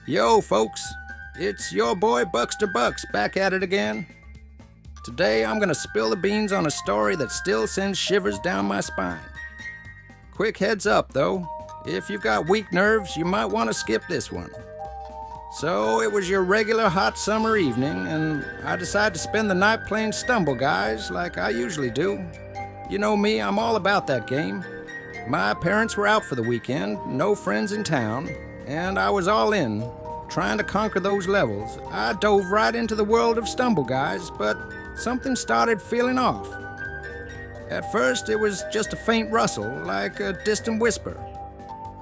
Yo, folks, it's your boy Buxter Bucks back at it again. Today I'm gonna spill the beans on a story that still sends shivers down my spine. Quick heads up, though, if you've got weak nerves, you might want to skip this one. So it was your regular hot summer evening, and I decided to spend the night playing Stumble Guys like I usually do. You know me, I'm all about that game. My parents were out for the weekend, no friends in town, and I was all in, trying to conquer those levels. I dove right into the world of Stumble Guys, but something started feeling off. At first, it was just a faint rustle, like a distant whisper.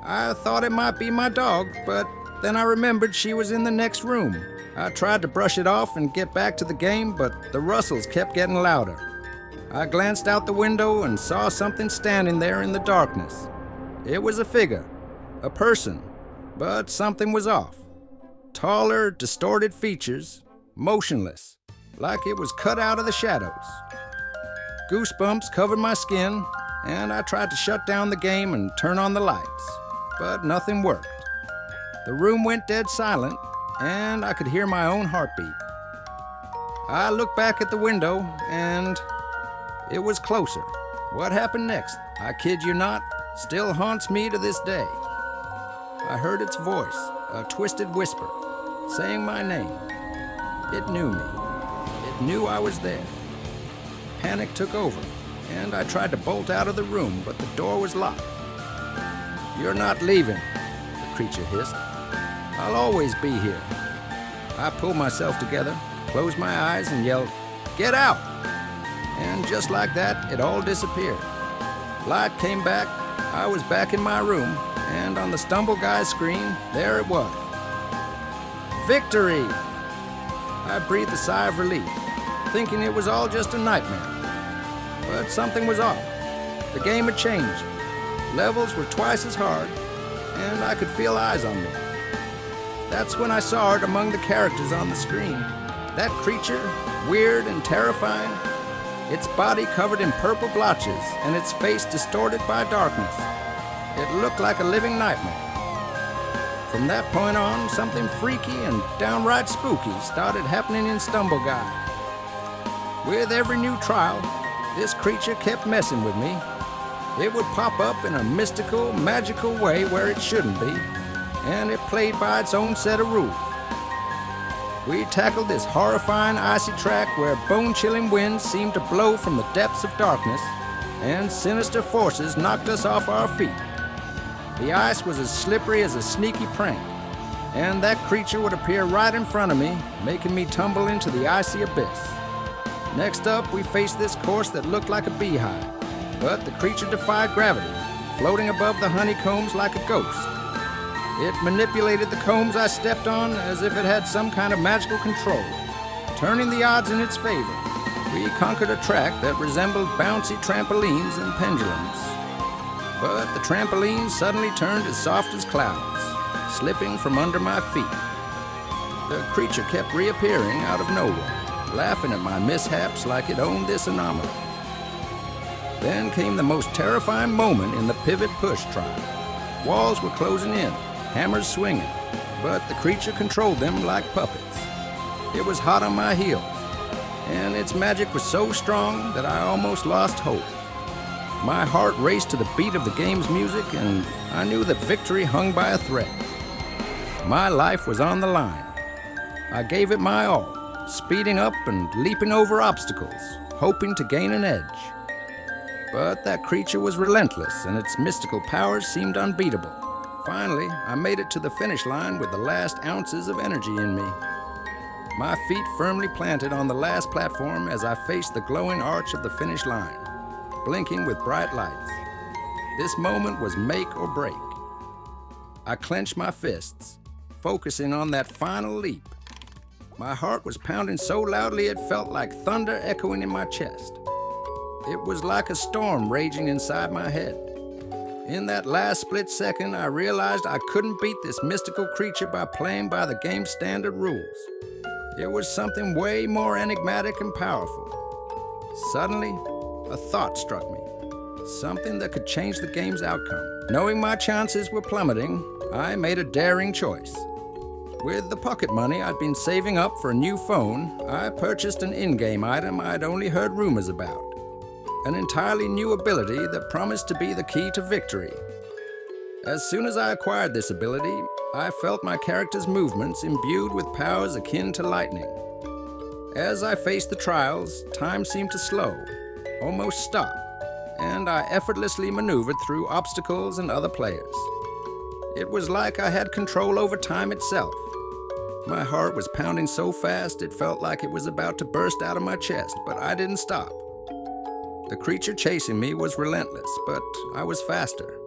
I thought it might be my dog, but then I remembered she was in the next room. I tried to brush it off and get back to the game, but the rustles kept getting louder. I glanced out the window and saw something standing there in the darkness. It was a figure, a person, but something was off. Taller, distorted features, motionless, like it was cut out of the shadows. Goosebumps covered my skin, and I tried to shut down the game and turn on the lights, but nothing worked. The room went dead silent, and I could hear my own heartbeat. I looked back at the window, and it was closer. What happened next, I kid you not, still haunts me to this day. I heard its voice, a twisted whisper, saying my name. It knew me. It knew I was there. Panic took over, and I tried to bolt out of the room, but the door was locked. "You're not leaving," the creature hissed. "I'll always be here." I pulled myself together, closed my eyes, and yelled, "Get out!" And just like that, it all disappeared. Light came back, I was back in my room, and on the Stumble Guys screen, there it was. Victory! I breathed a sigh of relief, thinking it was all just a nightmare. But something was off. The game had changed. Levels were twice as hard, and I could feel eyes on me. That's when I saw it among the characters on the screen. That creature, weird and terrifying, its body covered in purple blotches and its face distorted by darkness. It looked like a living nightmare. From that point on, something freaky and downright spooky started happening in Stumble Guy. With every new trial, this creature kept messing with me. It would pop up in a mystical, magical way where it shouldn't be, and it played by its own set of rules. We tackled this horrifying icy track where bone-chilling winds seemed to blow from the depths of darkness, and sinister forces knocked us off our feet. The ice was as slippery as a sneaky prank, and that creature would appear right in front of me, making me tumble into the icy abyss. Next up, we faced this course that looked like a beehive, but the creature defied gravity, floating above the honeycombs like a ghost. It manipulated the combs I stepped on as if it had some kind of magical control, turning the odds in its favor. We conquered a track that resembled bouncy trampolines and pendulums. But the trampolines suddenly turned as soft as clouds, slipping from under my feet. The creature kept reappearing out of nowhere, laughing at my mishaps like it owned this anomaly. Then came the most terrifying moment in the pivot push trial. Walls were closing in, hammers swinging, but the creature controlled them like puppets. It was hot on my heels, and its magic was so strong that I almost lost hope. My heart raced to the beat of the game's music, and I knew that victory hung by a thread. My life was on the line. I gave it my all, speeding up and leaping over obstacles, hoping to gain an edge. But that creature was relentless, and its mystical powers seemed unbeatable. Finally, I made it to the finish line with the last ounces of energy in me. My feet firmly planted on the last platform as I faced the glowing arch of the finish line, blinking with bright lights. This moment was make or break. I clenched my fists, focusing on that final leap. My heart was pounding so loudly it felt like thunder echoing in my chest. It was like a storm raging inside my head. In that last split second, I realized I couldn't beat this mystical creature by playing by the game's standard rules. It was something way more enigmatic and powerful. Suddenly, a thought struck me. Something that could change the game's outcome. Knowing my chances were plummeting, I made a daring choice. With the pocket money I'd been saving up for a new phone, I purchased an in-game item I'd only heard rumors about. An entirely new ability that promised to be the key to victory. As soon as I acquired this ability, I felt my character's movements imbued with powers akin to lightning. As I faced the trials, time seemed to slow, almost stop, and I effortlessly maneuvered through obstacles and other players. It was like I had control over time itself. My heart was pounding so fast it felt like it was about to burst out of my chest, but I didn't stop. The creature chasing me was relentless, but I was faster.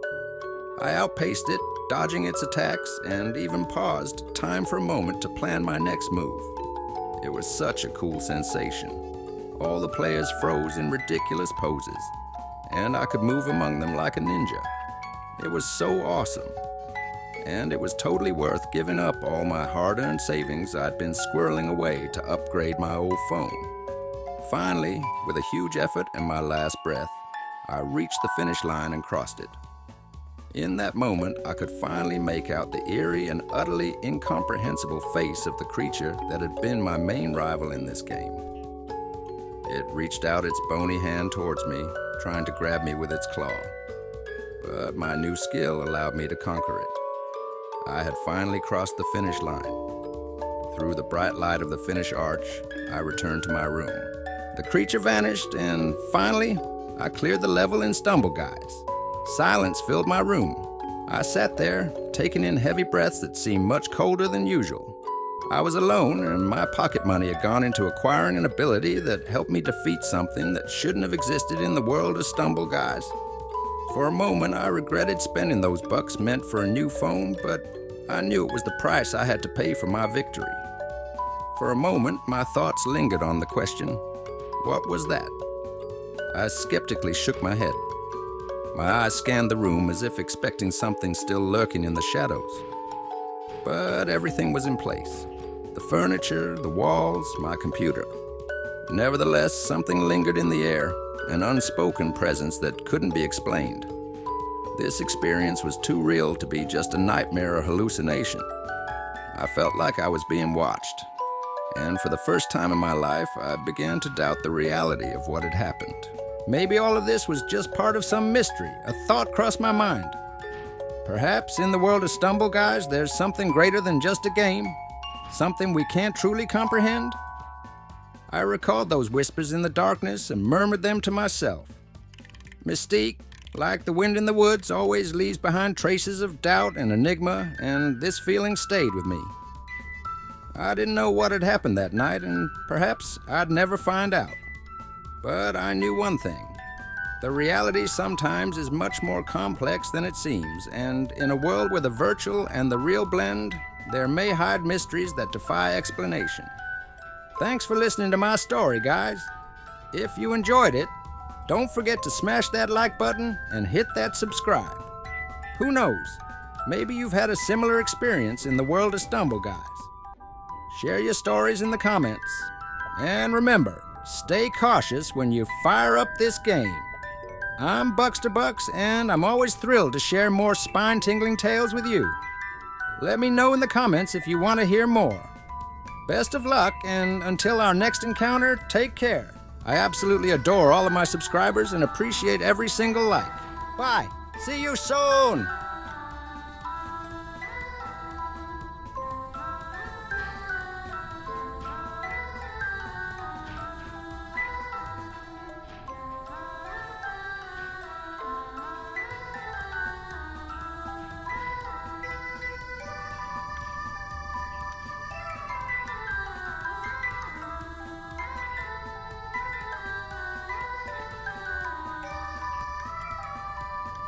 I outpaced it, dodging its attacks, and even paused time for a moment to plan my next move. It was such a cool sensation. All the players froze in ridiculous poses, and I could move among them like a ninja. It was so awesome. And it was totally worth giving up all my hard-earned savings I'd been squirreling away to upgrade my old phone. Finally, with a huge effort and my last breath, I reached the finish line and crossed it. In that moment, I could finally make out the eerie and utterly incomprehensible face of the creature that had been my main rival in this game. It reached out its bony hand towards me, trying to grab me with its claw. But my new skill allowed me to conquer it. I had finally crossed the finish line. Through the bright light of the finish arch, I returned to my room. The creature vanished, and finally, I cleared the level in Stumble Guys. Silence filled my room. I sat there, taking in heavy breaths that seemed much colder than usual. I was alone, and my pocket money had gone into acquiring an ability that helped me defeat something that shouldn't have existed in the world of Stumble Guys. For a moment, I regretted spending those bucks meant for a new phone, but I knew it was the price I had to pay for my victory. For a moment, my thoughts lingered on the question, what was that? I skeptically shook my head. My eyes scanned the room as if expecting something still lurking in the shadows. But everything was in place. The furniture, the walls, my computer. Nevertheless, something lingered in the air, an unspoken presence that couldn't be explained. This experience was too real to be just a nightmare or hallucination. I felt like I was being watched. And for the first time in my life, I began to doubt the reality of what had happened. Maybe all of this was just part of some mystery. A thought crossed my mind. Perhaps in the world of Stumble Guys, there's something greater than just a game, something we can't truly comprehend. I recalled those whispers in the darkness and murmured them to myself. Mystique, like the wind in the woods, always leaves behind traces of doubt and enigma, and this feeling stayed with me. I didn't know what had happened that night, and perhaps I'd never find out. But I knew one thing. The reality sometimes is much more complex than it seems, and in a world where the virtual and the real blend, there may hide mysteries that defy explanation. Thanks for listening to my story, guys. If you enjoyed it, don't forget to smash that like button and hit that subscribe. Who knows? Maybe you've had a similar experience in the world of Stumble Guys. Share your stories in the comments. And remember, stay cautious when you fire up this game. I'm Buxter Bucks, and I'm always thrilled to share more spine-tingling tales with you. Let me know in the comments if you want to hear more. Best of luck, and until our next encounter, take care. I absolutely adore all of my subscribers and appreciate every single like. Bye. See you soon.